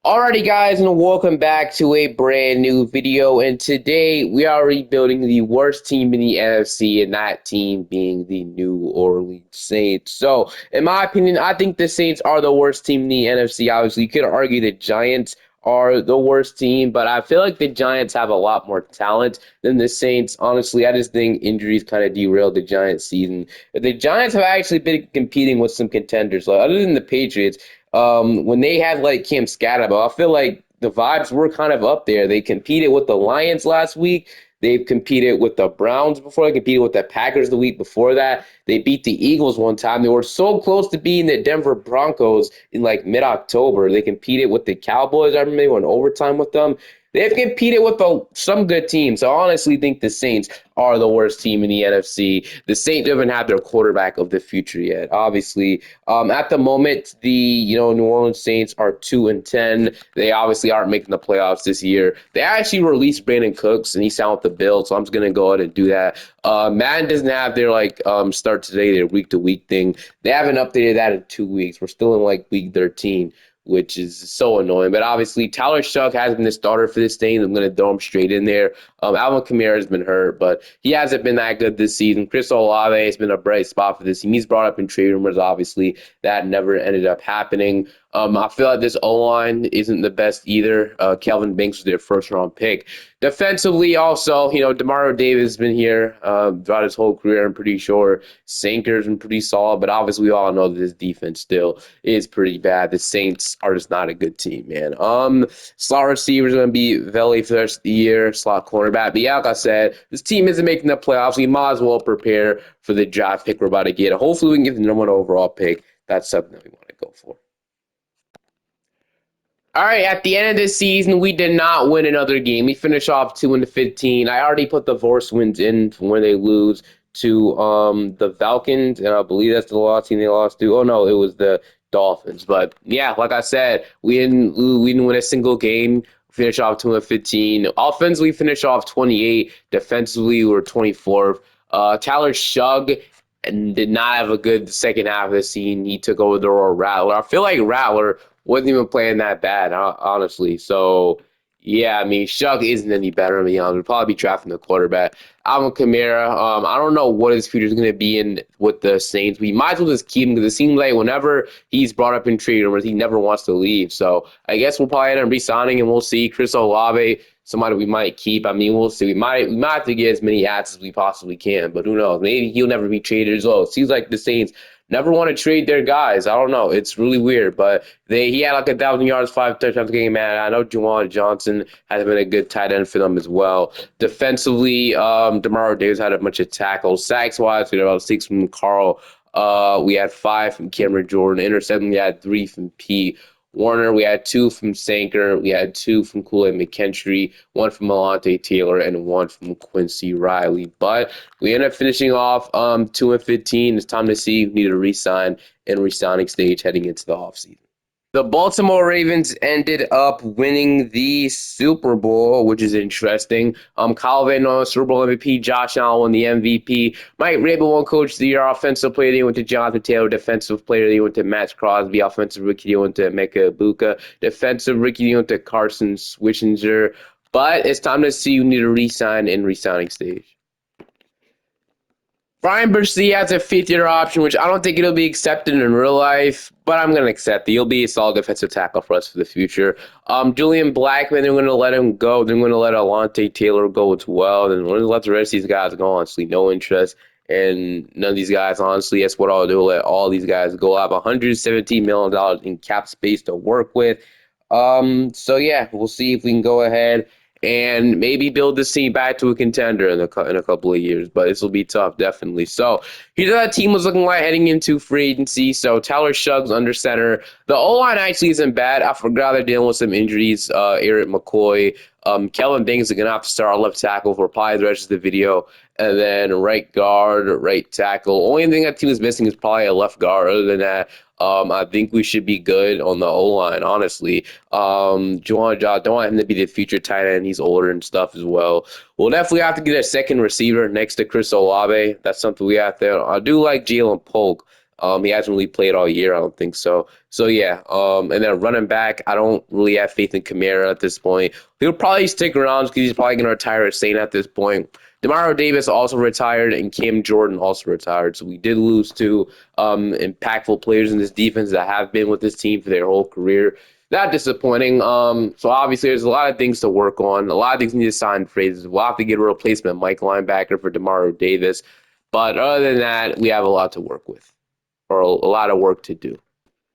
Alrighty guys, and welcome back to a brand new video, and today we are rebuilding the worst team in the NFC, and that team being the New Orleans Saints. So, in my opinion, I think the Saints are the worst team in the NFC. Obviously, you could argue the Giants are the worst team, but I feel like the Giants have a lot more talent than the Saints. Honestly, I just think injuries kind of derailed the Giants season. The Giants have actually been competing with some contenders, like other than the Patriots. When they had like Cam Scatterbo, I feel like the vibes were kind of up there. They competed with the Lions last week. They've competed with the Browns before. They competed with the Packers the week before that. They beat the Eagles one time. They were so close to beating the Denver Broncos in like mid-October. They competed with the Cowboys. I remember they went overtime with them. They've competed with some good teams. So I honestly think the Saints are the worst team in the NFC. The Saints haven't had their quarterback of the future yet. Obviously, at the moment, the New Orleans Saints are 2-10. They obviously aren't making the playoffs this year. They actually released Brandon Cooks and he signed with the Bills, so I'm just gonna go ahead and do that. Madden doesn't have their start today, their week to week thing. They haven't updated that in 2 weeks. We're still in like week 13, which is so annoying. But obviously, Tyler Shuck has been the starter for this team. I'm going to throw him straight in there. Alvin Kamara has been hurt, but he hasn't been that good this season. Chris Olave has been a bright spot for this team. He's brought up in trade rumors, obviously. That never ended up happening. I feel like this O-line isn't the best either. Kelvin Banks was their first-round pick. Defensively, also, Demario Davis has been here throughout his whole career, I'm pretty sure. Sanker's been pretty solid, but obviously we all know that his defense still is pretty bad. The Saints are just not a good team, man. Slot receiver is going to be Veli for the rest of the year, slot cornerback. But yeah, like I said, this team isn't making the playoffs. We might as well prepare for the draft pick we're about to get. Hopefully we can get the number one overall pick. That's something that we want to go for. All right, at the end of this season, we did not win another game. We finished off 2-15. I already put the Vorse wins in from when they lose to the Falcons, and I believe that's the last team they lost to. Oh no, it was the Dolphins. But yeah, like I said, we didn't win a single game. Finish off 2-15. Offensively, finish off 28. Defensively, we were 24th. Tyler Shug and did not have a good second half of the season. He took over the role of Rattler. I feel like Rattler wasn't even playing that bad, honestly. So, yeah, I mean, Shug isn't any better. We'll probably be drafting the quarterback. Alvin Kamara, I don't know what his future is going to be in with the Saints. We might as well just keep him because it seems like whenever he's brought up in trade rumors, he never wants to leave. So I guess we'll probably end up re-signing and we'll see. Chris Olave, somebody we might keep. I mean, we'll see. We might have to get as many ads as we possibly can, but who knows? Maybe he'll never be traded as well. It seems like the Saints never want to trade their guys. I don't know. It's really weird, but he had like 1,000 yards, 5 touchdowns game, man. I know Juwan Johnson has been a good tight end for them as well. Defensively, Demario Davis had a bunch of tackles. Sacks wise, we had about 6 from Carl. We had 5 from Cameron Jordan. Intercepting, we had 3 from P. Warner, we had 2 from Sanker, we had 2 from Kool-Aid McKinstry, 1 from Alante Taylor, and 1 from Quincy Riley. But we ended up finishing off 2-15. It's time to see. We need to re-sign and re-signing stage heading into the offseason. The Baltimore Ravens ended up winning the Super Bowl, which is interesting. Kyle Van Noy, Super Bowl MVP. Josh Allen won the MVP. Mike Rabel won Coach of the Year. Offensive Player of the Year went to Jonathan Taylor. Defensive Player of the Year went to Matt Crosby. Offensive Rookie of the Year went to Emeka Ibuka. Defensive Rookie of the Year went to Carson Swishinger. But it's time to see who need to re-sign in re-signing stage. Brian Bursey has a fifth-year option, which I don't think it'll be accepted in real life, but I'm going to accept it. He'll be a solid defensive tackle for us for the future. Julian Blackman, they're going to let him go. They're going to let Alante Taylor go as well. Then we're going to let the rest of these guys go, honestly. No interest. And none of these guys, honestly, that's what I'll do. Let all these guys go. I have $117 million in cap space to work with. So, yeah, we'll see if we can go ahead and maybe build this team back to a contender in a couple of years. But this will be tough, definitely. So here's what that team was looking like heading into free agency. So Tyler Shug's under center. The O-line actually isn't bad. I forgot they're dealing with some injuries. Eric McCoy. Kelvin Banks is going to have to start our left tackle for probably the rest of the video. And then right guard, right tackle. Only thing that team is missing is probably a left guard. Other than that, I think we should be good on the O-line, honestly. Juwan Johnson, don't want him to be the future tight end. He's older and stuff as well. We'll definitely have to get a second receiver next to Chris Olave. That's something we have to. I do like Jalen Polk. He hasn't really played all year, I don't think so. So yeah, and then running back, I don't really have faith in Kamara at this point. He'll probably stick around because he's probably going to retire at Saint at this point. Demario Davis also retired, and Cam Jordan also retired. So we did lose two impactful players in this defense that have been with this team for their whole career. That disappointing. So obviously there's a lot of things to work on. A lot of things need to sign phrases. We'll have to get a replacement Mike linebacker for Demario Davis. But other than that, we have a lot to work with, or a lot of work to do.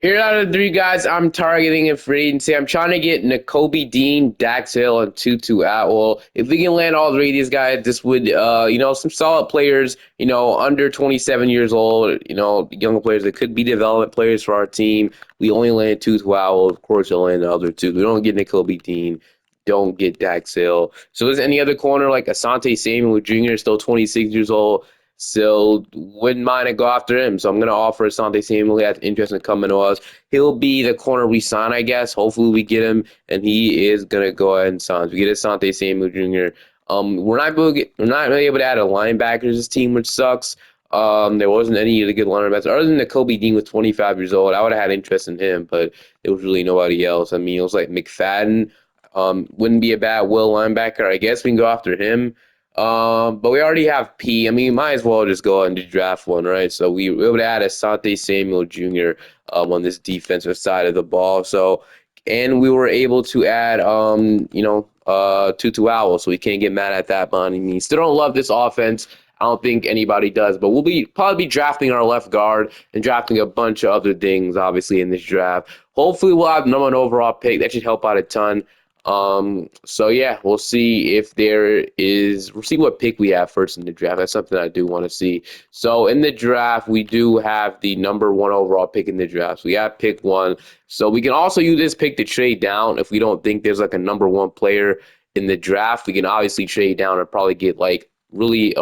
Here are the three guys I'm targeting in free agency. I'm trying to get Nakobe Dean, Dax Hill, and Tutu Atwell. If we can land all three of these guys, this would, some solid players, under 27 years old, younger players that could be development players for our team. We only land Tutu Atwell. Of course, you'll land the other two. We don't get Nakobe Dean. Don't get Dax Hill. So is any other corner like Asante Samuel Jr., still 26 years old? So wouldn't mind to go after him. So I'm going to offer Asante Samuel. He has interest in coming to us. He'll be the corner we sign, I guess. Hopefully we get him, and he is going to go ahead and sign. So we get Asante Samuel Jr. We're not really able to add a linebacker to this team, which sucks. There wasn't any of the good linebackers other than the Kobe Dean was 25 years old. I would have had interest in him, but there was really nobody else. I mean, it was like McFadden. Wouldn't be a bad will linebacker. I guess we can go after him. But we already have P. I mean, might as well just go ahead and draft one, right? So we would add Asante Samuel Jr. On this defensive side of the ball. So, and we were able to add, Tutu Owl, so we can't get mad at that by any means. Still don't love this offense. I don't think anybody does, but we'll probably be drafting our left guard and drafting a bunch of other things, obviously, in this draft. Hopefully, we'll have number one overall pick. That should help out a ton. So yeah, we'll see if we'll see what pick we have first in the draft. That's something I do want to see. So in the draft, we do have the number one overall pick in the draft. So we have pick one. So we can also use this pick to trade down if we don't think there's like a number one player in the draft. We can obviously trade down and probably get like really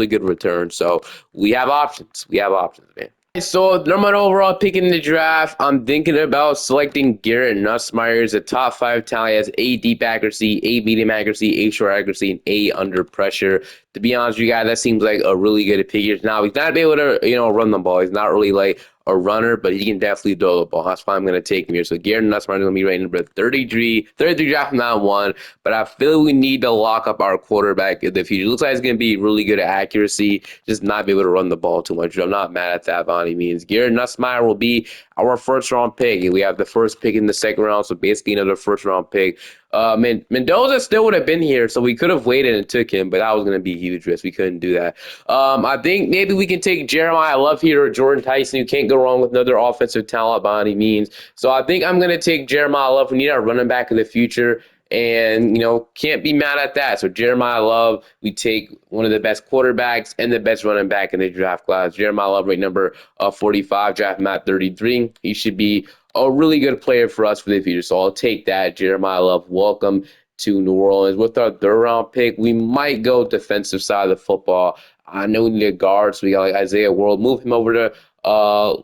good return. So we have options. We have options, man. So, number one overall pick in the draft, I'm thinking about selecting Garrett Nussmeier as a top 5 talent. He has A, deep accuracy, A, medium accuracy, A, short accuracy, and A, under pressure. To be honest with you guys, that seems like a really good pick. Now, he's not able to, run the ball. He's not really like a runner, but he can definitely throw the ball. That's why I'm going to take him here. So, Garrett Nussmeier is going to be rated number 33 draft from that one. But I feel we need to lock up our quarterback in the future. It looks like he's going to be really good at accuracy, just not be able to run the ball too much. I'm not mad at that by any means. Garrett Nussmeier will be our first round pick. We have the first pick in the second round, so basically another first round pick. Mendoza still would have been here, so we could have waited and took him, but that was going to be a huge risk. We couldn't do that. I think maybe we can take Jeremiah Love here or Jordan Tyson. You can't go wrong with another offensive talent by any means. So I think I'm going to take Jeremiah Love. We need our running back in the future. And, can't be mad at that. So Jeremiah Love, we take one of the best quarterbacks and the best running back in the draft class. Jeremiah Love, rate number 45, draft him at 33. He should be a really good player for us for the future. So I'll take that. Jeremiah Love, welcome to New Orleans. With our third round pick, we might go defensive side of the football. I know we need a guard, so we got like Isaiah World. Move him over to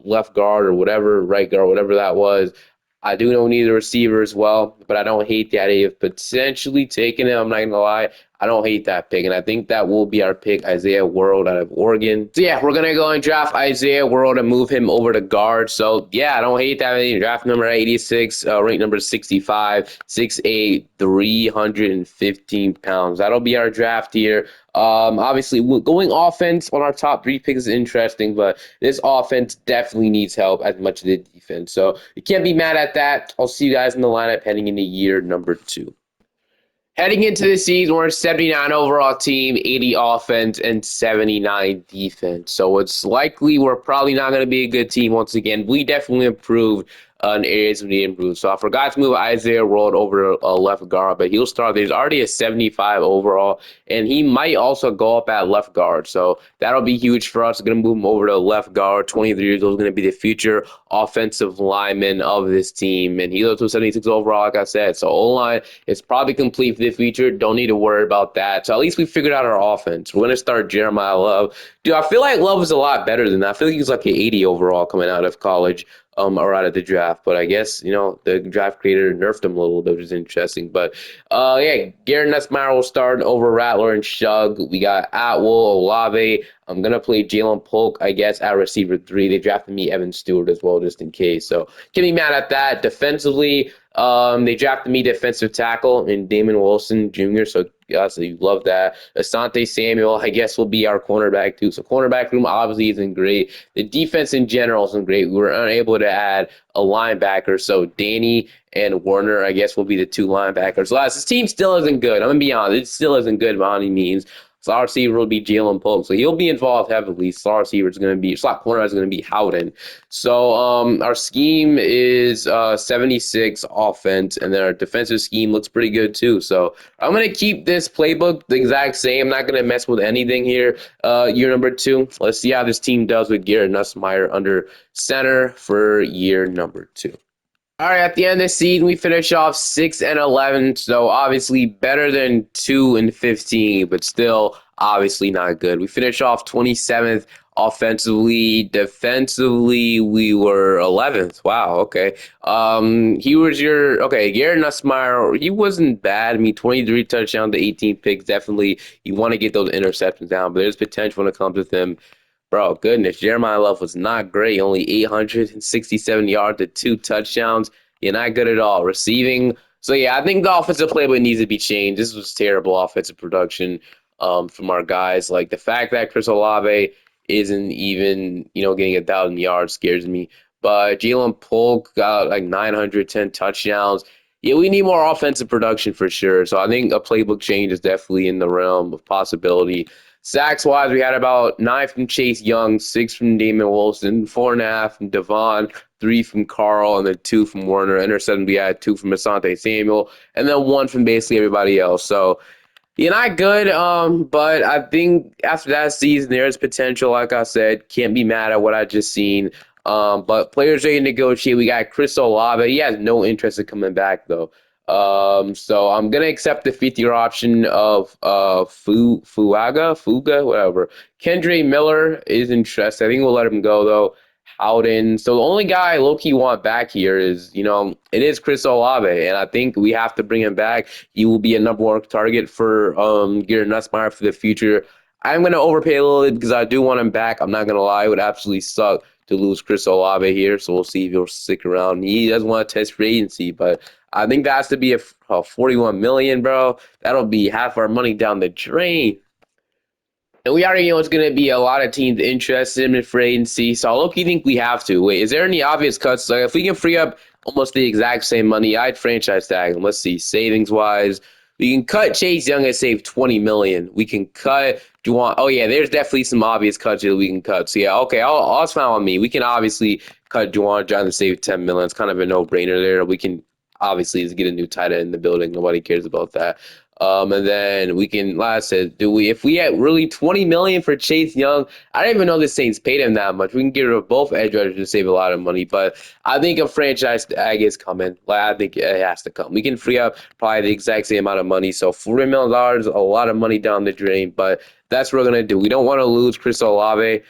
left guard or whatever, right guard, whatever that was. I do know we need a receiver as well, but I don't hate the idea of potentially taking him. I'm not going to lie. I don't hate that pick, and I think that will be our pick, Isaiah World out of Oregon. So, yeah, we're going to go and draft Isaiah World and move him over to guard. So, yeah, I don't hate that. Draft number 86, rank number 65, 6'8", 315 pounds. That'll be our draft here. Obviously, going offense on our top 3 picks is interesting, but this offense definitely needs help as much as the defense. So, you can't be mad at that. I'll see you guys in the lineup heading into year number 2. Heading into the season, we're a 79 overall team, 80 offense, and 79 defense. So it's likely we're probably not going to be a good team once again. We definitely improved in areas we need to improve. So I forgot to move Isaiah World over to left guard, but he'll start. There's already a 75 overall, and he might also go up at left guard. So that'll be huge for us. We're going to move him over to left guard. 23 years old, going to be the future offensive lineman of this team. And he goes to 76 overall, like I said. So O-line is probably complete for the future. Don't need to worry about that. So at least we figured out our offense. We're going to start Jeremiah Love. Dude, I feel like Love is a lot better than that. I feel like he's like an 80 overall coming out of college. are out of the draft. But I guess, the draft creator nerfed him a little bit, which is interesting. But yeah, Garrett Nussmeier will start over Rattler and Shug. We got Atwell, Olave. I'm gonna play Jalen Polk, I guess, at receiver 3. They drafted me Evan Stewart as well, just in case. So can't be mad at that. Defensively, they drafted me defensive tackle in Damon Wilson Jr. So you love that. Asante Samuel, I guess, will be our cornerback too. So cornerback room obviously isn't great. The defense in general isn't great. We were unable to add a linebacker. So Danny and Warner, I guess, will be the 2 linebackers. Last, this team still isn't good. I'm gonna be honest, it still isn't good by any means. Slot receiver will be Jalen Polk, so he'll be involved heavily. Slot corner is going to be Howden. So our scheme is 76 offense, and then our defensive scheme looks pretty good too. So I'm going to keep this playbook the exact same. I'm not going to mess with anything here. Year number 2. Let's see how this team does with Garrett Nussmeier under center for year number 2. All right, at the end of the season, we finish off 6-11, so obviously better than 2-15, but still obviously not good. We finish off 27th offensively. Defensively, we were 11th. Wow, okay. He was your okay. Garrett Nussmeier, he wasn't bad. I mean, 23 touchdowns to 18 picks. Definitely, you want to get those interceptions down, but there's potential when it comes with him. Bro, goodness, Jeremiah Love was not great. Only 867 yards to 2 touchdowns. You're not good at all. Receiving. So, yeah, I think the offensive playbook needs to be changed. This was terrible offensive production from our guys. Like, the fact that Chris Olave isn't even, getting 1,000 yards scares me. But Jalen Polk got like 910 touchdowns. Yeah, we need more offensive production for sure. So I think a playbook change is definitely in the realm of possibility. Sacks wise, we had about 9 from Chase Young, 6 from Damon Wilson, 4.5 from Devon, 3 from Carl, and then 2 from Warner. Interception, we had 2 from Asante Samuel, and then 1 from basically everybody else. So you're not good, but I think after that season, there's potential. Like I said, can't be mad at what I just seen. But players ready to negotiate. We got Chris Olave. He has no interest in coming back though. So I'm gonna accept the 50-year option of Fuga, whatever. Kendre Miller is interested. I think we'll let him go though. Howden. So the only guy low-key want back here is, it is Chris Olave, and I think we have to bring him back. He will be a number 1 target for Garrett Nussmeier for the future. I'm going to overpay a little bit because I do want him back. I'm not going to lie. It would absolutely suck to lose Chris Olave here, so we'll see if he'll stick around. He does want to test free agency, but I think that has to be a 41 million, bro. That'll be half our money down the drain. And we already know it's going to be a lot of teams interested in free agency. So I low-key think we have to. Wait, is there any obvious cuts? Like if we can free up almost the exact same money, I'd franchise tag him. Let's see, savings wise, we can cut Chase Young and save 20 million. We can cut Juwan. Oh yeah, there's definitely some obvious cuts that we can cut. So yeah, okay, all it's fine with me. We can obviously cut Juwan John to save 10 million. It's kind of a no-brainer there. We can obviously just get a new tight end in the building. Nobody cares about that. And then we can, like I said, if we had really 20 million for Chase Young, I don't even know the Saints paid him that much. We can get rid of both edge rushers to save a lot of money, but I think a franchise tag is coming. Like I think it has to come. We can free up probably the exact same amount of money. So $40 million, a lot of money down the drain, but that's what we're gonna do. We don't want to lose Chris Olave.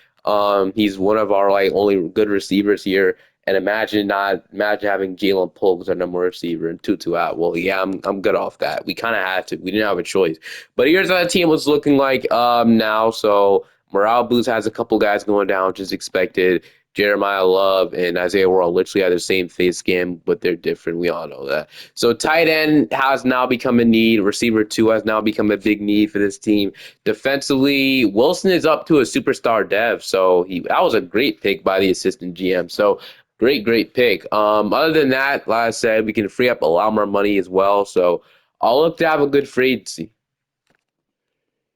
He's one of our only good receivers here. And imagine having Jalen Polk as our number one receiver and Tutu out. Well, yeah, I'm good off that. We kind of had to. We didn't have a choice. But here's how the team was looking like now. So morale boost has a couple guys going down, which is expected. Jeremiah Love and Isaiah Worrell literally have the same face scan, but they're different. We all know that. So tight end has now become a need. Receiver 2 has now become a big need for this team. Defensively, Wilson is up to a superstar dev. So that was a great pick by the assistant GM. So great pick. Other than that, like I said, we can free up a lot more money as well. So I'll look to have a good free agency.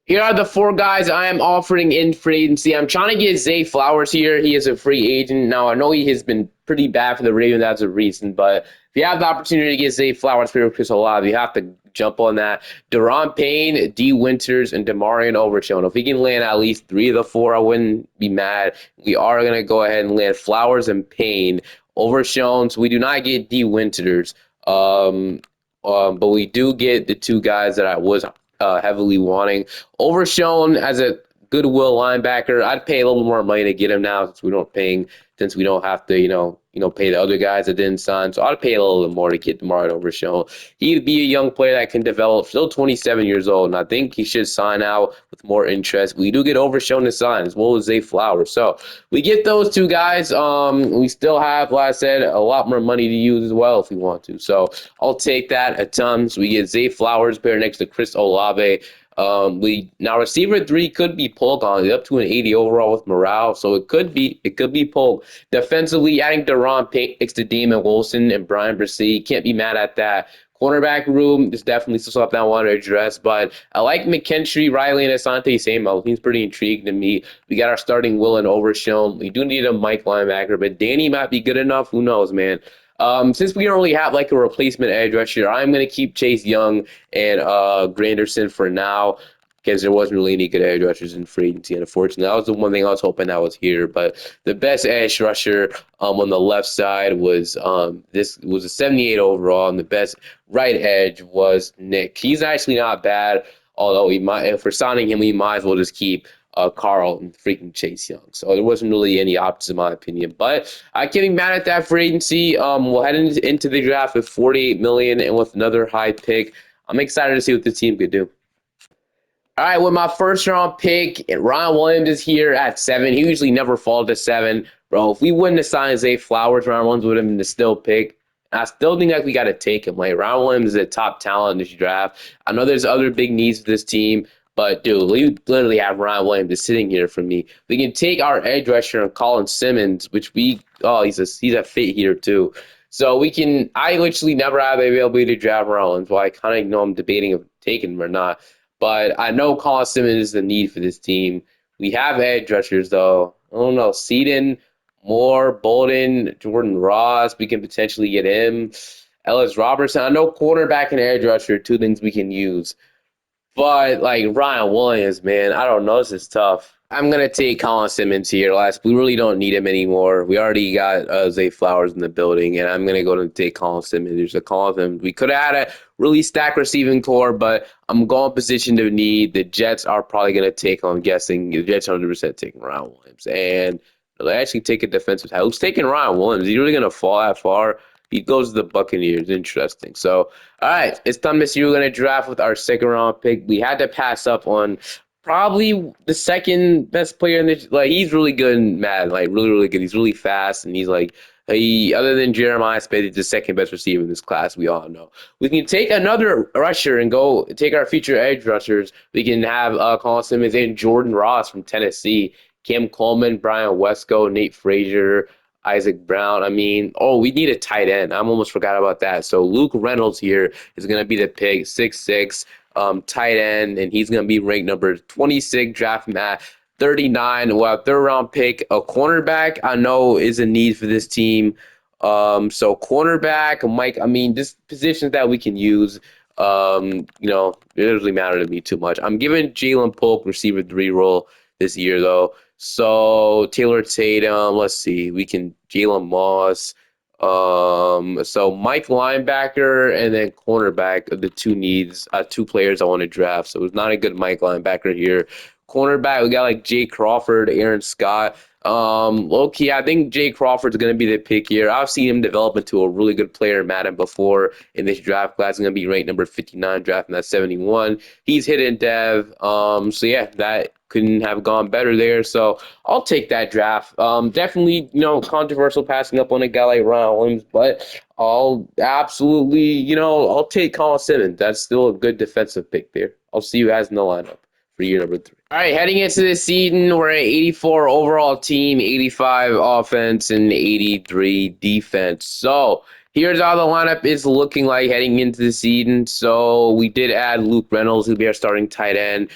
Here are the 4 guys I am offering in free agency. I'm trying to get Zay Flowers here. He is a free agent. Now, I know he has been pretty bad for the Ravens as of recent, but if you have the opportunity to get Zay Flowers for Chris Olave, you have to jump on that. Deron Payne, D. Winters, and Demarion Overshown. If we can land at least 3 of the 4, I wouldn't be mad. We are going to go ahead and land Flowers and Payne. Overshown, so we do not get D. Winters. But we do get the 2 guys that I was heavily wanting. Overshown as a goodwill linebacker. I'd pay a little more money to get him now since we don't have to, pay the other guys that didn't sign. So I'd pay a little bit more to get DeMar Overshown. He'd be a young player that can develop. Still 27 years old, and I think he should sign out with more interest. We do get Overshown to sign as well as Zay Flowers. So we get those two guys. We still have, like I said, a lot more money to use as well if we want to. So I'll take that a ton. So we get Zay Flowers pair next to Chris Olave. We now receiver 3 could be Polk on up to an 80 overall with morale, so it could be Polk. Defensively, adding Deron Payne next to Damon Wilson and Brian Bresee, can't be mad at that. Cornerback room is definitely still something I want to address, but I like McKinstry, Riley, and Asante Samuel. He's pretty intriguing to me. We got our starting Will and Overshown. We do need a Mike linebacker, but Danny might be good enough. Who knows, man? Since we don't really have like a replacement edge rusher, I'm going to keep Chase Young and Granderson for now because there wasn't really any good edge rushers in free agency, unfortunately. That was the one thing I was hoping that was here. But the best edge rusher on the left side was this was a 78 overall, and the best right edge was Nick. He's actually not bad, although we might if we're signing him, we might as well just keep Carl and freaking Chase Young. So there wasn't really any options in my opinion. But I can't be mad at that free agency. We'll head into the draft with 48 million and with another high pick. I'm excited to see what the team could do. All right, with my first round pick, Ryan Williams is here at 7. He usually never falls to 7. Bro, if we wouldn't have signed Zay Flowers, Ryan Williams would have been the still pick. I still think that we got to take him. Like, Ryan Williams is a top talent in this draft. I know there's other big needs for this team, but, dude, we literally have Ryan Williams just sitting here for me. We can take our edge rusher and Colin Simmons, he's a fit here, too. So I literally never have the availability to draft Rollins. Well, I kind of know I'm debating of taking him or not. But I know Colin Simmons is the need for this team. We have edge rushers, though. I don't know. Seaton, Moore, Bolden, Jordan Ross. We can potentially get him. Ellis Robertson. I know quarterback and edge rusher, two things we can use. But like Ryan Williams, man, I don't know. This is tough. I'm gonna take Colin Simmons here. We really don't need him anymore. We already got Zay Flowers in the building, and I'm gonna go to take Colin Simmons. There's a Colin Simmons. We could have had a really stacked receiving core, but I'm going position of need. The Jets are probably gonna take. I'm guessing the Jets 100% taking Ryan Williams, and they actually take a defensive tackle. Who's taking Ryan Williams? Is he really gonna fall that far? He goes to the Buccaneers. Interesting. So, all right, it's time to see who we're going to draft with our second round pick. We had to pass up on probably the second best player in the like. He's really good in Madden, like really, really good. He's really fast, and he's like other than Jeremiah Smith, he's the second best receiver in this class. We all know. We can take another rusher and go take our future edge rushers. We can have Colin Simmons and Jordan Ross from Tennessee, Cam Coleman, Brian Wesco, Nate Frazier. Isaac Brown. We need a tight end. I almost forgot about that. So Luke Reynolds here is going to be the pick, 6'6", tight end, and he's going to be ranked number 26, draft mat 39. Well, third round pick, a cornerback I know is a need for this team. So cornerback, Mike, just positions that we can use. It doesn't really matter to me too much. I'm giving Jalen Polk receiver 3 role this year though. So Taylor Tatum, let's see, we can Jalen Moss. So Mike linebacker and then cornerback are the two players I want to draft. So it's not a good Mike linebacker here. Cornerback, we got like Jay Crawford, Aaron Scott. Low key, I think Jay Crawford's going to be the pick here. I've seen him develop into a really good player in Madden before in this draft class. He's going to be ranked number 59, drafting at 71. He's hidden dev. So yeah, that couldn't have gone better there. So I'll take that draft. Definitely, controversial passing up on a guy like Ryan Williams, but I'll take Colin Simmons. That's still a good defensive pick there. I'll see you guys in the lineup for year number 3. All right, heading into the season, we're at 84 overall team, 85 offense, and 83 defense. So here's how the lineup is looking like heading into the season. So we did add Luke Reynolds, who'll be our starting tight end.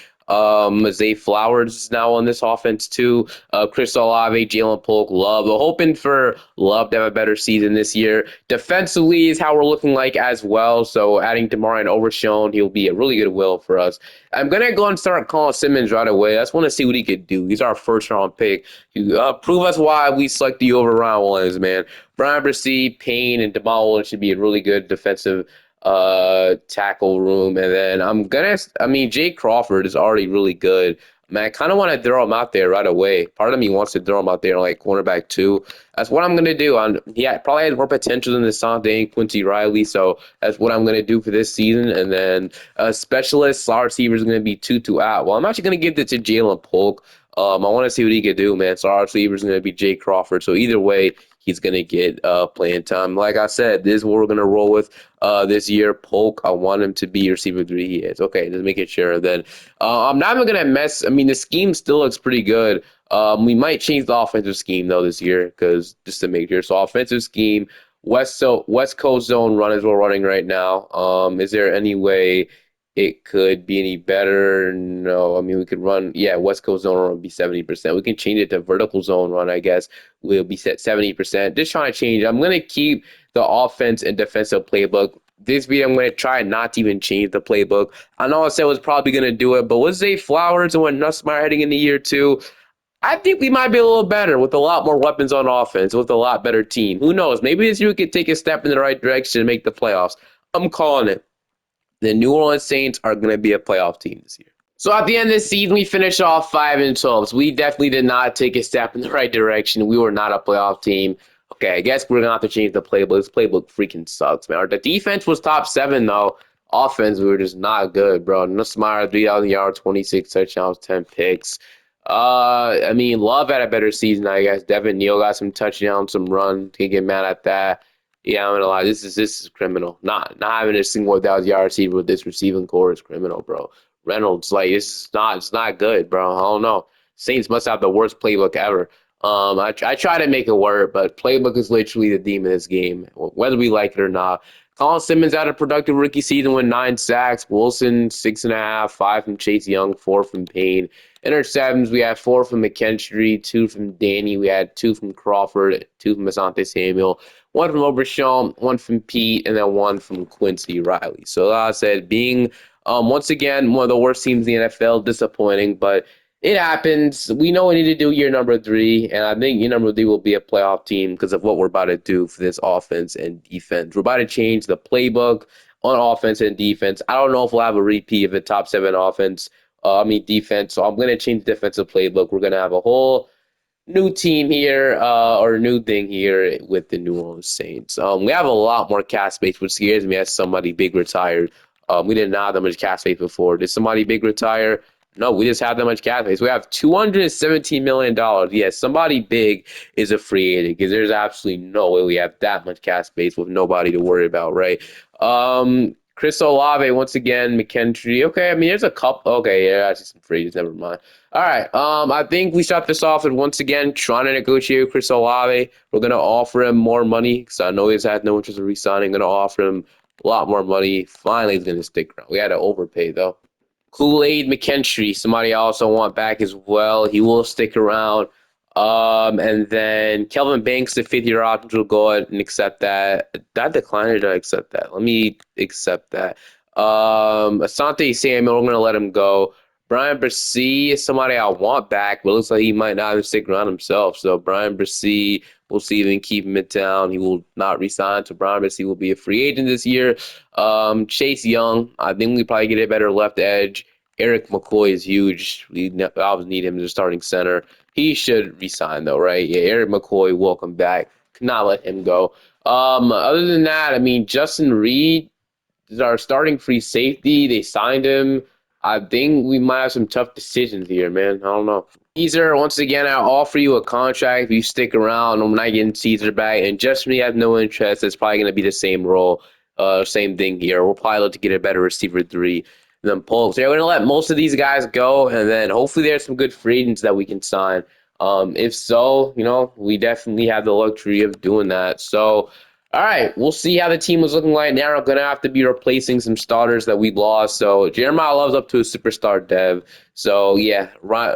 Zay Flowers is now on this offense too. Chris Olave, Jalen Polk, Love. We're hoping for Love to have a better season this year. Defensively is how we're looking like as well. So adding DeMar and Overshown, he'll be a really good will for us. I'm gonna go and start Colin Simmons right away. I just want to see what he could do. He's our first round pick. Prove us why we select you over Ryan Williams, man. Brian Bresee, Payne, and Demal should be a really good defensive tackle room. And then Jay Crawford is already really good. Man, I kind of want to throw him out there right away. Part of me wants to throw him out there like cornerback too. That's what I'm gonna do. Yeah, probably has more potential than the Asante and Quincy Riley, so that's what I'm gonna do for this season. And then specialist slot receiver is gonna be Tutu out. Well, I'm actually gonna give it to Jalen Polk. I want to see what he could do, man. Slot receiver is gonna be Jay Crawford. So either way, he's gonna get playing time. Like I said, this is what we're gonna roll with this year. Polk, I want him to be receiver three. He is okay. Just making sure. Then I'm not even gonna mess. I mean, the scheme still looks pretty good. We might change the offensive scheme though this year because just to make sure. So offensive scheme, West Coast zone run is what we're running right now. Is there any way it could be any better? No, I mean we could run. Yeah, West Coast zone run would be 70%. We can change it to vertical zone run. I guess we'll be set 70%. Just trying to change it. I'm gonna keep the offense and defensive playbook. This video, I'm going to try not to even change the playbook. I know I said I was probably going to do it, but with Zay Flowers and with Nussmeier heading into year two, I think we might be a little better with a lot more weapons on offense, with a lot better team. Who knows? Maybe this year we could take a step in the right direction and make the playoffs. I'm calling it. The New Orleans Saints are going to be a playoff team this year. So at the end of the season, we finished off 5-12. So we definitely did not take a step in the right direction. We were not a playoff team. Okay, I guess we're gonna have to change the playbook. This playbook freaking sucks, man. The defense was top seven though. Offense, we were just not good, bro. Nussmeier, 3,000 yards, 26 touchdowns, 10 picks. I mean, Love had a better season, I guess. Devin Neal got some touchdowns, some run. Can't get mad at that. Yeah, I'm gonna lie. This is criminal. Not having a single 1,000-yard receiver with this receiving core is criminal, bro. Reynolds, like this is not. It's not good, bro. I don't know. Saints must have the worst playbook ever. I try to make it work, but playbook is literally the theme of this game, whether we like it or not. Colin Simmons had a productive rookie season with 9 sacks. Wilson 6.5, 5 from Chase Young, 4 from Payne. Interceptions, we had 4 from McKinstry, 2 from Danny. We had 2 from Crawford, 2 from Asante Samuel, 1 from Obersham, 1 from Pete, and then 1 from Quincy Riley. So like I said, being once again one of the worst teams in the NFL, disappointing, but it happens. We know what we need to do year number 3, and I think year number 3 will be a playoff team because of what we're about to do for this offense and defense. We're about to change the playbook on offense and defense. I don't know if we'll have a repeat of a top 7 offense. Defense. So I'm going to change the defensive playbook. We're going to have a whole new team here, or new thing here with the New Orleans Saints. We have a lot more cap space, which scares me as somebody big retired. We didn't have that much cap space before. Did somebody big retire? No, we just have that much cap space. We have $217 million. Yes, somebody big is a free agent because there's absolutely no way we have that much cap space with nobody to worry about, right? Chris Olave once again, McKinstry. Okay, I mean there's a couple. Okay, yeah, I see some free agents. Never mind. All right. I think we start this off with once again trying to negotiate with Chris Olave. We're gonna offer him more money because I know he's had no interest in re-signing. Gonna offer him a lot more money. Finally, he's gonna stick around. We had to overpay though. Kool-Aid McKinstry, somebody I also want back as well. He will stick around. And then Kelvin Banks, the 5th-year option, will go ahead and accept that. Did I decline or did I accept that? Let me accept that. Asante Samuel, I'm going to let him go. Brian Bresee is somebody I want back, but it looks like he might not even stick around himself. So Brian Bresee, we'll see if we can keep him in town. He will not resign, so Brian Bresee will be a free agent this year. Chase Young, I think we probably get a better left edge. Eric McCoy is huge. We always need him as a starting center. He should resign though, right? Yeah, Eric McCoy, welcome back. Could not let him go. Other than that, I mean, Justin Reed is our starting free safety. They signed him. I think we might have some tough decisions here, man. I don't know. Caesar, once again, I'll offer you a contract if you stick around. I'm not getting Caesar back. And Justin Reed has no interest. It's probably going to be the same role. Same thing here. We'll probably look to get a better receiver 3 than Polk. So we're going to let most of these guys go. And then hopefully there's some good free agents that we can sign. If so, we definitely have the luxury of doing that. So, all right, we'll see how the team was looking like now. I'm going to have to be replacing some starters that we've lost. So, Jeremiah Love's up to a superstar dev. So, yeah,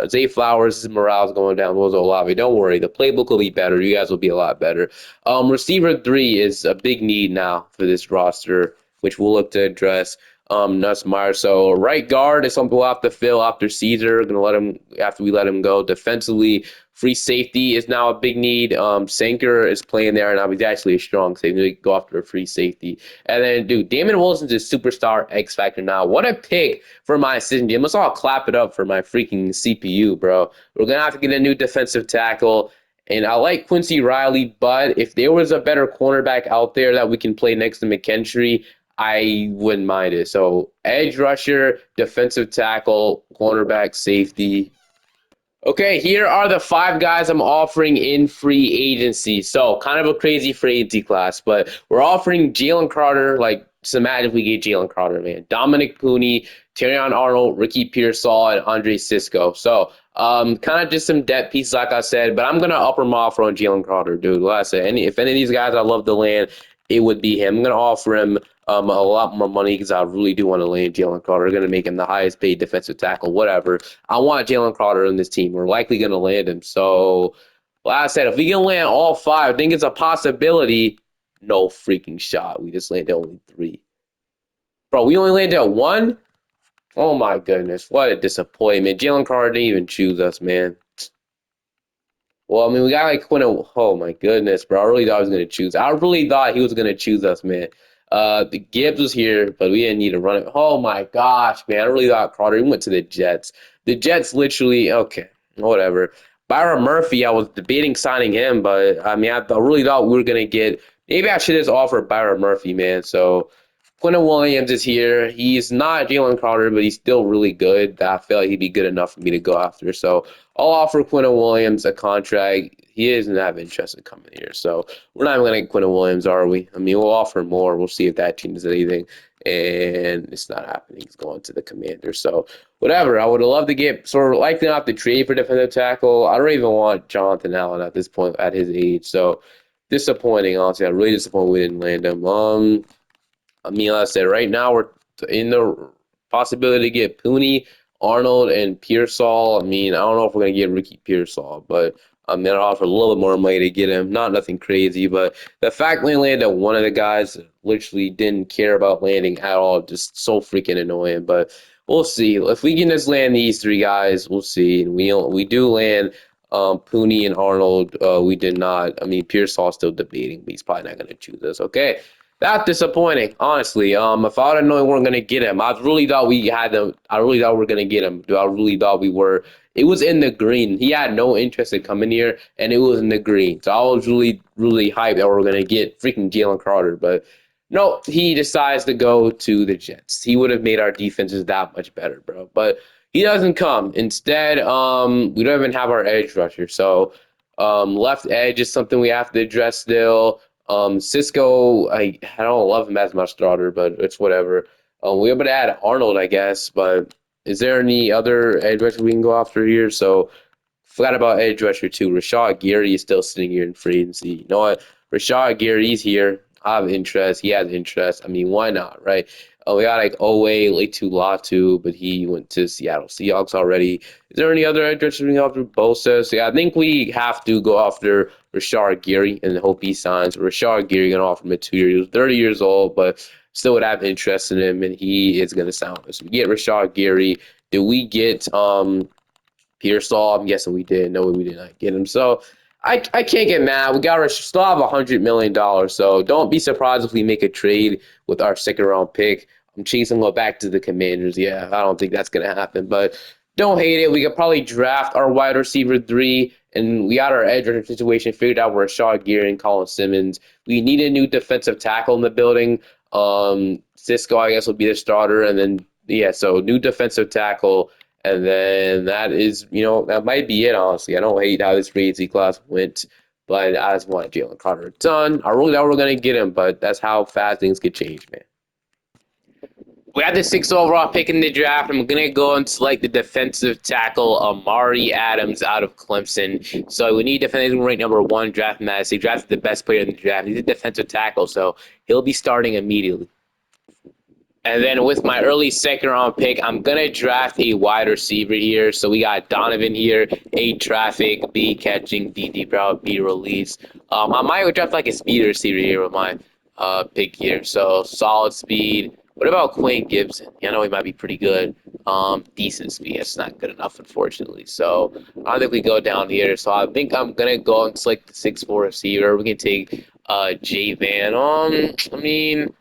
Zay Flowers, morale's going down. Those Olave. Don't worry, the playbook will be better. You guys will be a lot better. Receiver 3 is a big need now for this roster, which we'll look to address. Nussmeyer. So right guard is something we'll have to fill after Caesar. Gonna let him after we let him go. Defensively, free safety is now a big need. Sanker is playing there, and he's actually a strong safety. We go after a free safety. And then, dude, Damon Wilson's a superstar X Factor now. What a pick for my assistant team. Let's all clap it up for my freaking CPU, bro. We're going to have to get a new defensive tackle. And I like Quincy Riley, but if there was a better cornerback out there that we can play next to McKinstry, I wouldn't mind it. So edge rusher, defensive tackle, cornerback, safety. Okay, here are the five guys I'm offering in free agency. So, kind of a crazy free agency class, but we're offering Jalen Carter. Like, just imagine if we get Jalen Carter, man. Dominic Pooney, Terrion Arnold, Ricky Pearsall, and Andre Cisco. So, kind of just some depth pieces, like I said, but I'm gonna upper them offer on Jalen Carter, dude. Like I said, if any of these guys I love to land, it would be him. I'm gonna offer him a lot more money because I really do want to land Jalen Carter. I'm gonna make him the highest paid defensive tackle, whatever. I want Jalen Carter on this team. We're likely going to land him. So, like I said, if we can land all five, I think it's a possibility. No freaking shot. We just landed only three. Bro, we only landed one? Oh my goodness. What a disappointment. Jalen Carter didn't even choose us, man. Well, I mean, we got like Quinn. Oh my goodness, bro! I really thought I was gonna choose. I really thought he was gonna choose us, man. The Gibbs was here, but we didn't need to run it. Oh my gosh, man! I really thought Carter. We went to the Jets. The Jets literally okay, whatever. Byron Murphy, I was debating signing him, but I mean, I really thought we were gonna get. Maybe I should just offer Byron Murphy, man. So Quentin Williams is here. He's not Jalen Carter, but he's still really good. I feel like he'd be good enough for me to go after. So I'll offer Quentin Williams a contract. He doesn't have interest in coming here. So we're not even going to get Quentin Williams, are we? I mean, we'll offer more. We'll see if that changes anything. And it's not happening. He's going to the Commanders. So whatever. I would have loved to get sort of likely not to trade for defensive tackle. I don't even want Jonathan Allen at this point at his age. So disappointing, honestly. I'm really disappointed we didn't land him. I mean, like I said, right now we're in the possibility to get Pooney, Arnold, and Pearsall. I mean, I don't know if we're going to get Ricky Pearsall, but I'm going to offer a little bit more money to get him. Not nothing crazy, but the fact we landed one of the guys literally didn't care about landing at all, just so freaking annoying. But we'll see. If we can just land these three guys, we'll see. And we do land Pooney and Arnold. We did not. I mean, Pearsall's still debating, but he's probably not going to choose us. Okay. That's disappointing, honestly. If I would have known we weren't gonna get him, I really thought we had them. I really thought we were gonna get him. Dude, I really thought we were. It was in the green. He had no interest in coming here, and it was in the green. So I was really, really hyped that we were gonna get freaking Jalen Carter. But no, he decides to go to the Jets. He would have made our defenses that much better, bro. But he doesn't come. Instead, we don't even have our edge rusher. So left edge is something we have to address still. Cisco, I don't love him as my starter, but it's whatever. We able to add Arnold, I guess, but is there any other edge rusher we can go after here? So forgot about edge rusher too. Rashad Gary is still sitting here in free agency. You know what? Rashad Gary's here. I have interest. He has interest. I mean, why not, right? We got like Owe Latu Latu, but he went to Seattle Seahawks already. Is there any other edge rushers we can go after? Bosa. So yeah, I think we have to go after Rashad Gary and hope he signs. Rashad Gary gonna offer him a 2 year. He was 30 years old, but still would have interest in him, and he is gonna sign with us. We get Rashad Gary. Do we get Pearsall? I'm guessing we did. No, we did not get him. So I can't get mad. We got still have $100 million. So don't be surprised if we make a trade with our second round pick. I'm chasing go back to the Commanders. Yeah, I don't think that's gonna happen. But don't hate it. We could probably draft our wide receiver 3, and we got our edge rusher situation figured out. We're Shaw Geary and Colin Simmons. We need a new defensive tackle in the building. Cisco, I guess, will be the starter, and then yeah, so new defensive tackle. And then that is, that might be it, honestly. I don't hate how this free agency class went, but I just want Jalen Carter done. I really thought we were going to get him, but that's how fast things could change, man. We had the 6th overall pick in the draft. I'm going to go and select the defensive tackle, Amari Adams, out of Clemson. So we need defensive rank number 1, draft Madden. He drafted the best player in the draft. He's a defensive tackle, so he'll be starting immediately. And then with my early second round pick, I'm going to draft a wide receiver here. So we got Donovan here, A traffic, B catching, D deep route, B release. I might draft like a speed receiver here with my pick here. So solid speed. What about Quinn Gibson? I know he might be pretty good. Decent speed. It's not good enough, unfortunately. So I don't think we go down here. So I think I'm gonna go and select the 6'4" receiver. We can take Jay Van. I mean,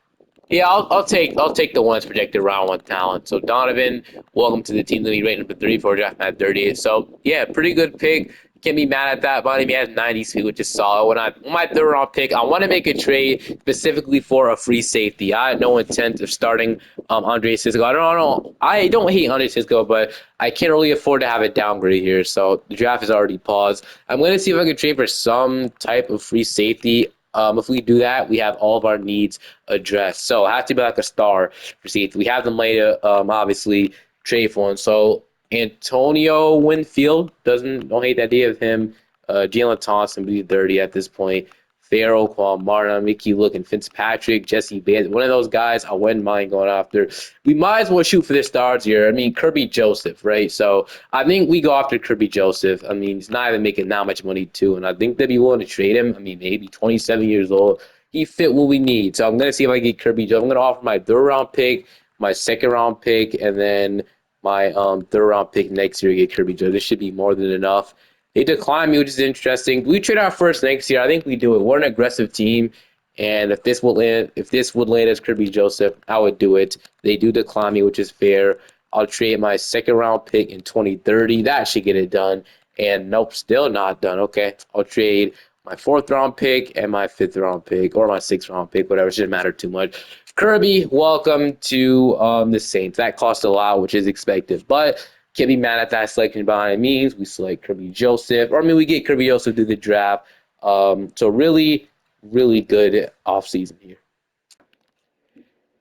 yeah, I'll take the one that's projected round one talent. So Donovan, welcome to the team. Let me rate number 3 for draft at 30th. So yeah, pretty good pick. Can't be mad at that. Money has 92, which is solid. When my third round pick, I want to make a trade specifically for a free safety. I had no intent of starting Andre Cisco. I don't know. I don't hate Andre Cisco, but I can't really afford to have a downgrade here. So the draft is already paused. I'm going to see if I can trade for some type of free safety. If we do that, we have all of our needs addressed. So it has to be like a star for safety. We have them later, obviously, trade for one. So Antonio Winfield, don't hate the idea of him. Jalen Thompson, be 30 at this point. Farrell, Quan Martin, Mickey looking Fitzpatrick, Jesse Bates, one of those guys I wouldn't mind going after. We might as well shoot for the stars here. I mean, Kirby Joseph, right? So I think we go after Kirby Joseph. I mean, he's not even making that much money, too. And I think they'd be willing to trade him. I mean, maybe 27 years old. He fit what we need. So I'm going to see if I get Kirby Joseph. I'm going to offer my third round pick, my second round pick, and then my third round pick next year to get Kirby Joseph. This should be more than enough. They declined me, which is interesting. We trade our first next year. I think we do it. We're an aggressive team, and if this would land as Kirby Joseph, I would do it. They do decline me, which is fair. I'll trade my second round pick in 2030. That should get it done. And nope, still not done. Okay, I'll trade my fourth round pick and my fifth round pick, or my sixth round pick, whatever. It shouldn't matter too much. Kirby, welcome to the Saints. That cost a lot, which is expected, but can't be mad at that selection by any means. We select Kirby Joseph, or I mean, we get Kirby Joseph through the draft. So really, really good offseason here.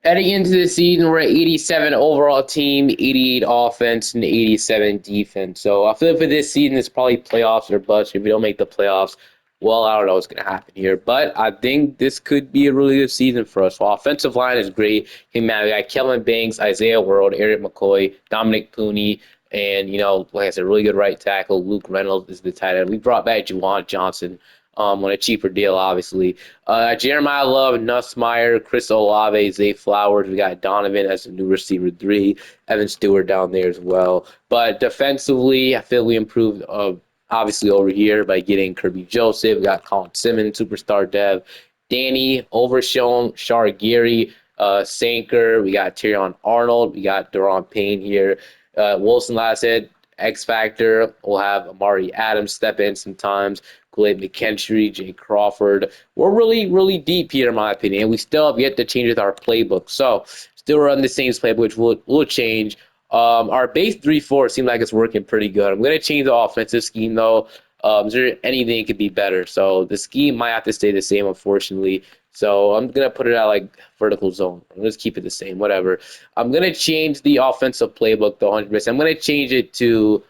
Heading into the season, we're at 87 overall team, 88 offense, and 87 defense. So I feel for this season, it's probably playoffs or bust. If we don't make the playoffs, well, I don't know what's going to happen here. But I think this could be a really good season for us. So offensive line is great. Hey, man, we got Kellen Banks, Isaiah World, Eric McCoy, Dominic Pooney, and, like I said, really good right tackle. Luke Reynolds is the tight end. We brought back Juwan Johnson on a cheaper deal, obviously. Jeremiah Love, Nussmeyer, Chris Olave, Zay Flowers. We got Donovan as a new receiver 3. Evan Stewart down there as well. But defensively, I feel we improved obviously over here by getting Kirby Joseph. We got Colin Simmons, superstar dev. Danny Overshown, Shar Geary, Sanker. We got Tyrion Arnold. We got Deron Payne here. Wilson last hit, X Factor. We'll have Amari Adams step in sometimes. Glade McKentry, Jay Crawford. We're really, really deep here, in my opinion. We still have yet to change with our playbook. So, still run the same playbook, which will change. Our base 3-4 seems like it's working pretty good. I'm going to change the offensive scheme, though. Is there anything that could be better? So, the scheme might have to stay the same, unfortunately. So, I'm going to put it at like vertical zone. I'm going to keep it the same, whatever. I'm going to change the offensive playbook, though, 100%. I'm going to change it to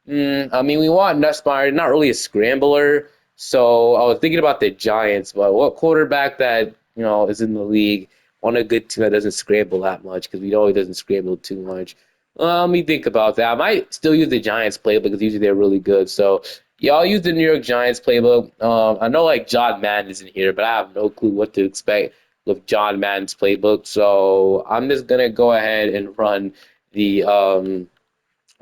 I mean, we want Nussmeier, not really a scrambler. So I was thinking about the Giants, but what quarterback that is in the league on a good team that doesn't scramble that much? Because we know he doesn't scramble too much. Let me think about that. I might still use the Giants playbook because usually they're really good. So yeah, I'll use the New York Giants playbook. I know like John Madden isn't here, but I have no clue what to expect with John Madden's playbook. So I'm just gonna go ahead and run the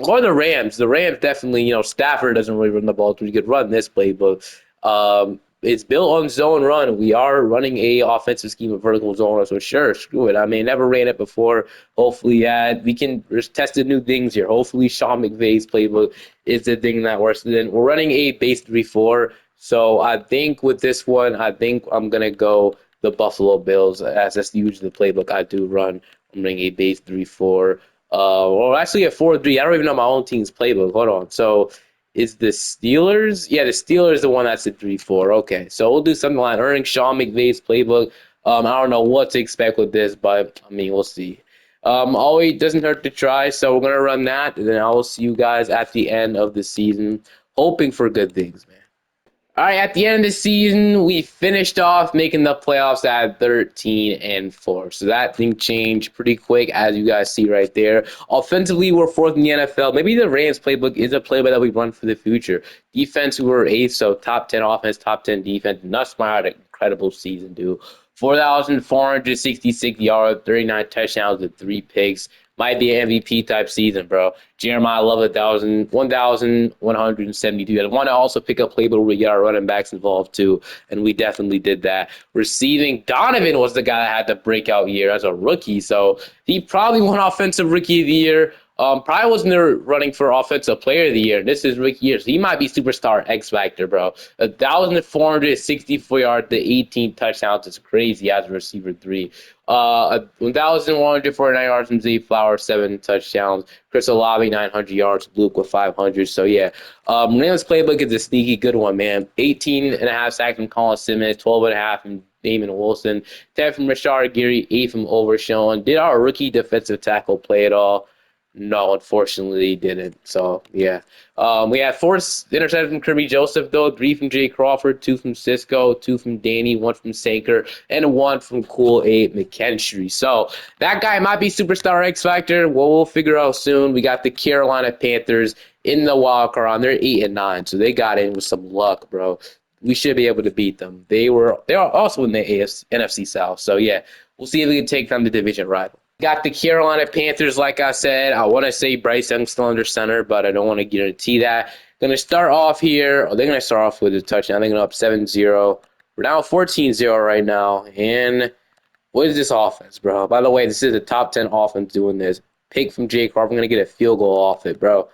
or the Rams. The Rams definitely, Stafford doesn't really run the ball, so you could run this playbook. It's built on zone run. We are running a offensive scheme of vertical zone run, so sure, screw it. I mean, never ran it before. Hopefully, yeah, we can test the new things here. Hopefully, Sean McVay's playbook is the thing that works. Then we're running a base 3-4. So I think with this one, I think I'm gonna go the Buffalo Bills, as that's usually the playbook I do run. I'm running a base 3-4. Or actually a 4-3. I don't even know my own team's playbook. Hold on. So is the Steelers? Yeah, the Steelers the one that's a 3-4. Okay. So we'll do something like earning Sean McVay's playbook. I don't know what to expect with this, but I mean, we'll see. Always doesn't hurt to try. So we're gonna run that, and then I will see you guys at the end of the season, hoping for good things, man. All right, at the end of the season, we finished off making the playoffs at 13-4. So that thing changed pretty quick, as you guys see right there. Offensively, we're fourth in the NFL. Maybe the Rams playbook is a playbook that we run for the future. Defense, we were eighth, so top 10 offense, top 10 defense. Nussmeier had an incredible season, dude. 4,466 yards, 39 touchdowns, with 3 picks. Might be an MVP type season, bro. Jeremiah Love 1,172. I want to also pick up playbook where we get our running backs involved too, and we definitely did that. Receiving, Donovan was the guy that had the breakout year as a rookie, so he probably won offensive rookie of the year. Probably wasn't there running for offensive player of the year. This is rookie year, so he might be superstar X factor, bro. 1,464 yards to 18 touchdowns is crazy as a receiver three. 1,149 yards from Zay Flowers, 7 touchdowns. Chris Olave, 900 yards. Luke with 500. So, yeah, Rams playbook is a sneaky good one, man. 18 and a half sacks from Colin Simmons, 12 and a half from Damon Wilson, 10 from Rashard Gary, 8 from Overshown. Did our rookie defensive tackle play at all? No, unfortunately, he didn't. So, yeah. We had 4 interceptions from Kirby Joseph, though. 3 from Jay Crawford, 2 from Cisco, 2 from Danny, 1 from Sanker, and 1 from Cool 8 McKinstry. So, that guy might be superstar X Factor. Well, we'll figure out soon. We got the Carolina Panthers in the wild card round. They're 8-9, so they got in with some luck, bro. We should be able to beat them. They are also in the NFC South. So, yeah, we'll see if we can take them to division rival. Got the Carolina Panthers, like I said. I want to say Bryce Young's still under center, but I don't want to guarantee that. Going to start off here. They're going to start off with a touchdown. They're going to up 7-0. We're now 14-0 right now. And what is this offense, bro? By the way, this is a top 10 offense doing this. Pick from Jay Crawford. I'm going to get a field goal off it, bro.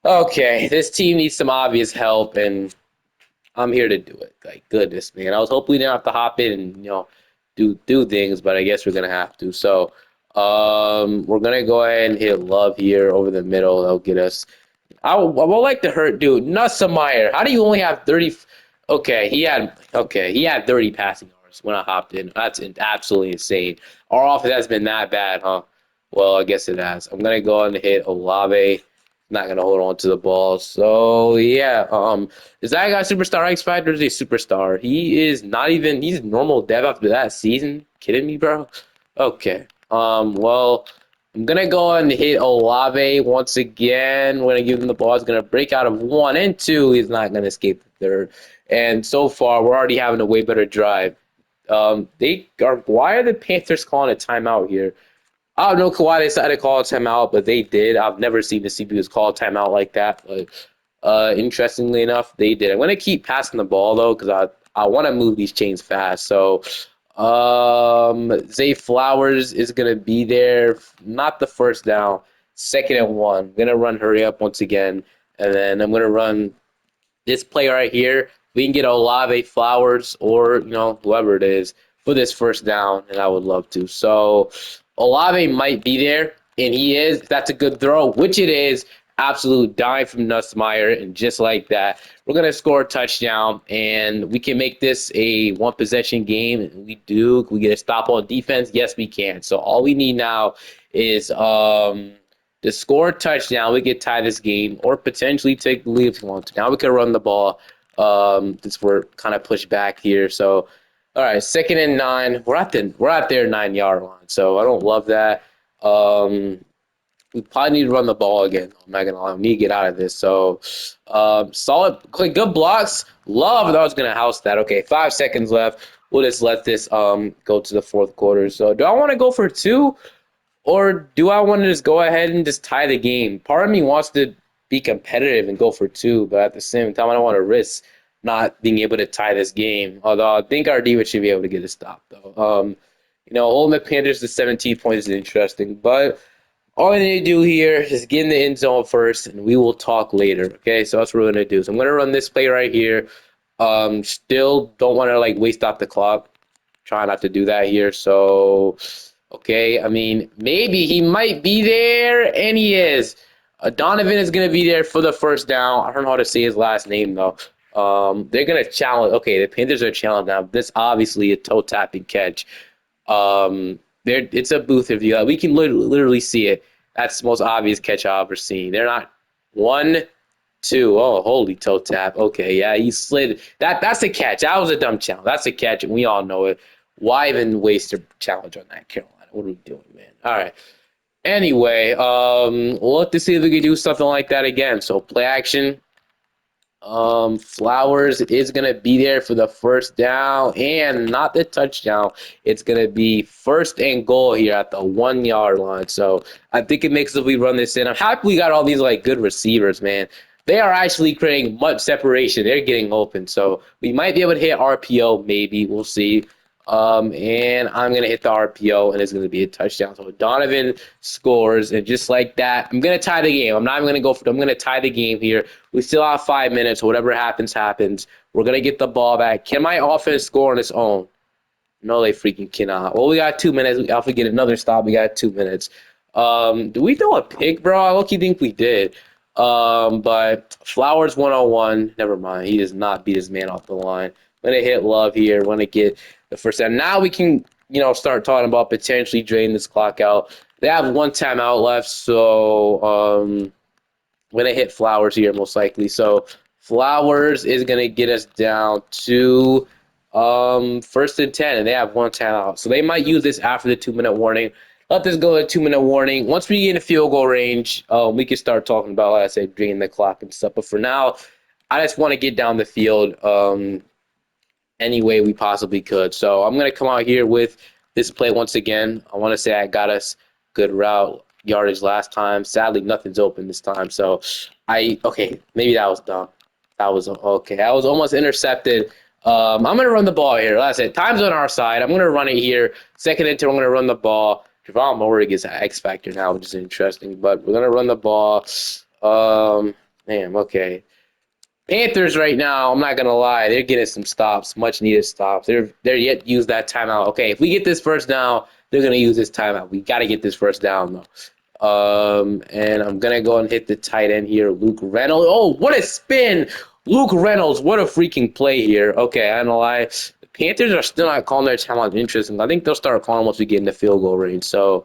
Okay, this team needs some obvious help, and I'm here to do it. Like, goodness, man. I was hoping we didn't have to hop in and, do things, but I guess we're going to have to. So, we're going to go ahead and hit Love here over the middle. That'll get us. I would like to hurt, dude. Nussemeyer. How do you only have 30? Okay, he had 30 passing yards when I hopped in. That's absolutely insane. Our offense has been that bad, huh? Well, I guess it has. I'm going to go ahead and hit Olave. Not gonna hold on to the ball. So yeah, is that guy superstar X Factor? Is he a superstar? He is not even. He's normal dev after that season. Kidding me, bro? Okay. Well, I'm gonna go and hit Olave once again. We're gonna give him the ball. He's gonna break out of 1 and 2. He's not gonna escape the third. And so far, we're already having a way better drive. They are. Why are the Panthers calling a timeout here? I don't know why they decided to call a timeout, but they did. I've never seen the CPUs call a timeout like that. But interestingly enough, they did. I'm going to keep passing the ball, though, because I want to move these chains fast. So Zay Flowers is going to be there. Not the first down. 2nd and 1. I'm going to run hurry up once again. And then I'm going to run this play right here. We can get Olave, Flowers, or whoever it is for this first down, and I would love to. So Olave might be there, and he is. That's a good throw, which it is. Absolute dime from Nussmeyer, and just like that, we're gonna score a touchdown, and we can make this a one-possession game. And we do. Can we get a stop on defense? Yes, we can. So all we need now is to score a touchdown. We could tie this game, or potentially take the lead if we want to. Now we can run the ball. Since we're kind of pushed back here, so. All right, 2nd and 9. We're at their 9-yard line, so I don't love that. We probably need to run the ball again. I'm not gonna lie, we need to get out of this. So, solid, good blocks. Love that I was gonna house that. Okay, 5 seconds left. We'll just let this go to the fourth quarter. So, do I want to go for 2, or do I want to just go ahead and just tie the game? Part of me wants to be competitive and go for 2, but at the same time, I don't want to risk not being able to tie this game. Although I think our defense should be able to get a stop, though. Holding the Panthers to 17 points is interesting, but all I need to do here is get in the end zone first, and we will talk later. Okay, so that's what we're gonna do. So I'm gonna run this play right here. Still don't want to waste off the clock. Try not to do that here. So, okay, I mean maybe he might be there, and he is. Donovan is gonna be there for the first down. I don't know how to say his last name though. They're gonna challenge. Okay, the Panthers are challenged now. This obviously a toe tapping catch. It's a booth review. We can literally see it. That's the most obvious catch I've ever seen. They're not 1, 2. Oh, holy toe tap. Okay, yeah, he slid. That's a catch. That was a dumb challenge. That's a catch, and we all know it. Why even waste a challenge on that, Carolina? What are we doing, man? All right. Anyway, we'll have to see if we can do something like that again. So play action. Flowers is gonna be there for the first down and not the touchdown. It's gonna be first and goal here at the 1 yard line. So I think it makes sense if we run this in. I'm happy we got all these like good receivers, man. They are actually creating much separation. They're getting open, so we might be able to hit RPO. Maybe we'll see. And I'm gonna hit the RPO, and it's gonna be a touchdown. So Donovan scores, and just like that, I'm gonna tie the game. I'm not even gonna go for. I'm gonna tie the game here. We still have 5 minutes. Whatever happens, happens. We're gonna get the ball back. Can my offense score on its own? No, they freaking cannot. Well, we got 2 minutes. If we get another stop, we got 2 minutes. Do we throw a pick, bro? I look, you think we did. But Flowers 101. Never mind. He does not beat his man off the line. I'm gonna hit Love here. Want to get the first down. Now we can, start talking about potentially draining this clock out. They have one timeout left, so when I hit Flowers here, most likely. So Flowers is gonna get us down to first and 10, and they have one timeout. So they might use this after the 2 minute warning. Let this go at 2 minute warning. Once we get in field goal range, we can start talking about, like I said, dragging the clock and stuff. But for now, I just want to get down the field. Any way we possibly could. So I'm going to come out here with this play once again. I want to say I got us good route yardage last time. Sadly, nothing's open this time. So okay, maybe that was dumb. That was okay. I was almost intercepted. I'm going to run the ball here. Like I said, time's on our side. I'm going to run it here. Second and 2, I'm going to run the ball. Javon Moore gets an X factor now, which is interesting. But we're going to run the ball. Man, okay. Panthers right now, I'm not gonna lie, they're getting some stops, much needed stops. They're yet to use that timeout. Okay, if we get this first down, they're gonna use this timeout. We gotta get this first down though. And I'm gonna go and hit the tight end here, Luke Reynolds. Oh, what a spin! Luke Reynolds, what a freaking play here. Okay, I'm gonna lie. The Panthers are still not calling their timeout interesting. I think they'll start calling once we get in the field goal range. So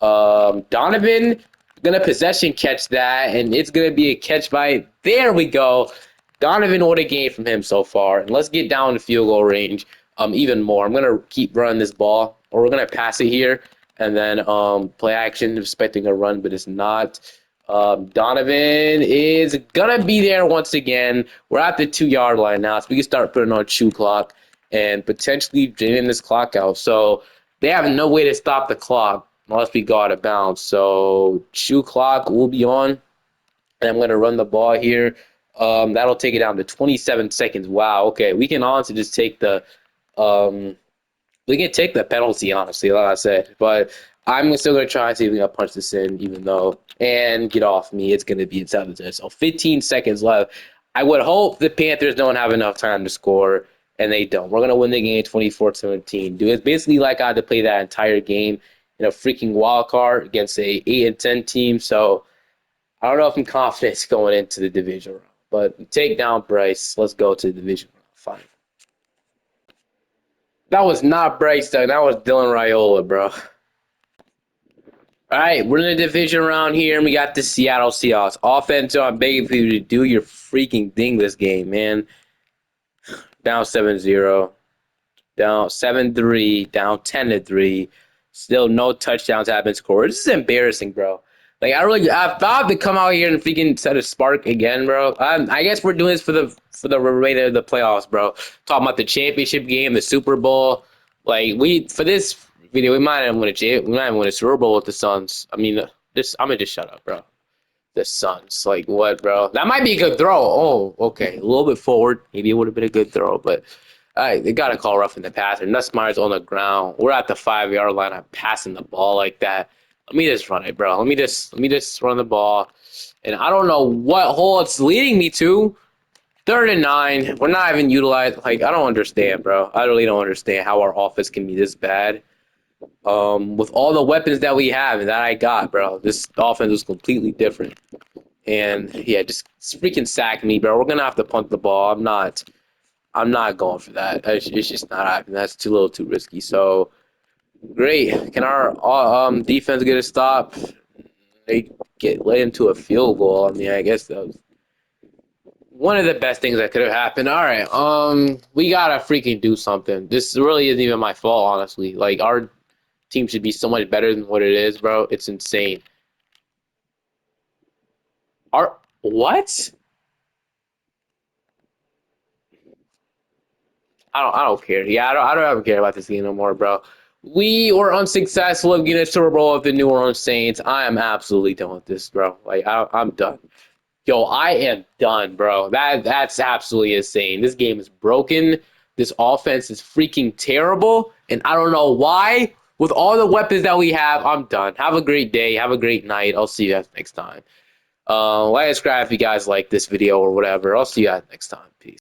Donovan gonna possession catch that, and it's gonna be a catch by. There we go. Donovan, what a game from him so far. And let's get down to field goal range even more. I'm going to keep running this ball, or we're going to pass it here and then play action, expecting a run, but it's not. Donovan is going to be there once again. We're at the 2 yard line now, so we can start putting on chew clock and potentially draining this clock out. So they have no way to stop the clock unless we go out of bounds. So chew clock will be on, and I'm going to run the ball here. That'll take it down to 27 seconds. Wow. Okay, we can honestly just take the penalty, honestly, like I said. But I'm still gonna try and see if we can punch this in, even though and get off me. It's gonna be inside the test. So 15 seconds left. I would hope the Panthers don't have enough time to score, and they don't. We're gonna win the game 24-17. Dude, it's basically like I had to play that entire game in a freaking wild card against a 8-10 team. So I don't know if I'm confident going into the division round, but we take down Bryce. Let's go to the division round. Fine. That was not Bryce, though. That was Dylan Raiola, bro. All right, we're in the division round here, and we got the Seattle Seahawks. Offense, I'm begging for you to do your freaking thing this game, man. Down 7-0. Down 7-3, down 10-3. Still no touchdowns have been scored. This is embarrassing, bro. Like I thought to come out here and freaking set a spark again, bro. I guess we're doing this for the remainder of the playoffs, bro. Talking about the championship game, the Super Bowl. Like for this video, we might even win a Super Bowl with the Suns. I mean, I'm gonna just shut up, bro. The Suns, like what, bro? That might be a good throw. Oh, okay, a little bit forward. Maybe it would have been a good throw, but they got to call rough in the passer. Nussmeyer's on the ground. We're at the 5 yard line. I'm passing the ball like that. Let me just run it, bro. Let me just run the ball. And I don't know what hole it's leading me to. 3rd and 9. We're not even utilized. Like I don't understand, bro. I really don't understand how our offense can be this bad. With all the weapons that we have and that I got, bro, this offense is completely different. And yeah, just freaking sack me, bro. We're gonna have to punt the ball. I'm not going for that. It's just not happening. That's too little, too risky. So great. Can our defense get a stop? They get led into a field goal. I mean, I guess that was one of the best things that could have happened. All right, we gotta freaking do something. This really isn't even my fault, honestly. Like our team should be so much better than what it is, bro. It's insane. Our what? I don't care. Yeah, I don't ever care about this game no more, bro. We were unsuccessful in getting a Super Bowl with the New Orleans Saints. I am absolutely done with this, bro. Like I'm done. Yo, I am done, bro. That's absolutely insane. This game is broken. This offense is freaking terrible, and I don't know why. With all the weapons that we have, I'm done. Have a great day. Have a great night. I'll see you guys next time. Like and subscribe if you guys like this video or whatever. I'll see you guys next time. Peace.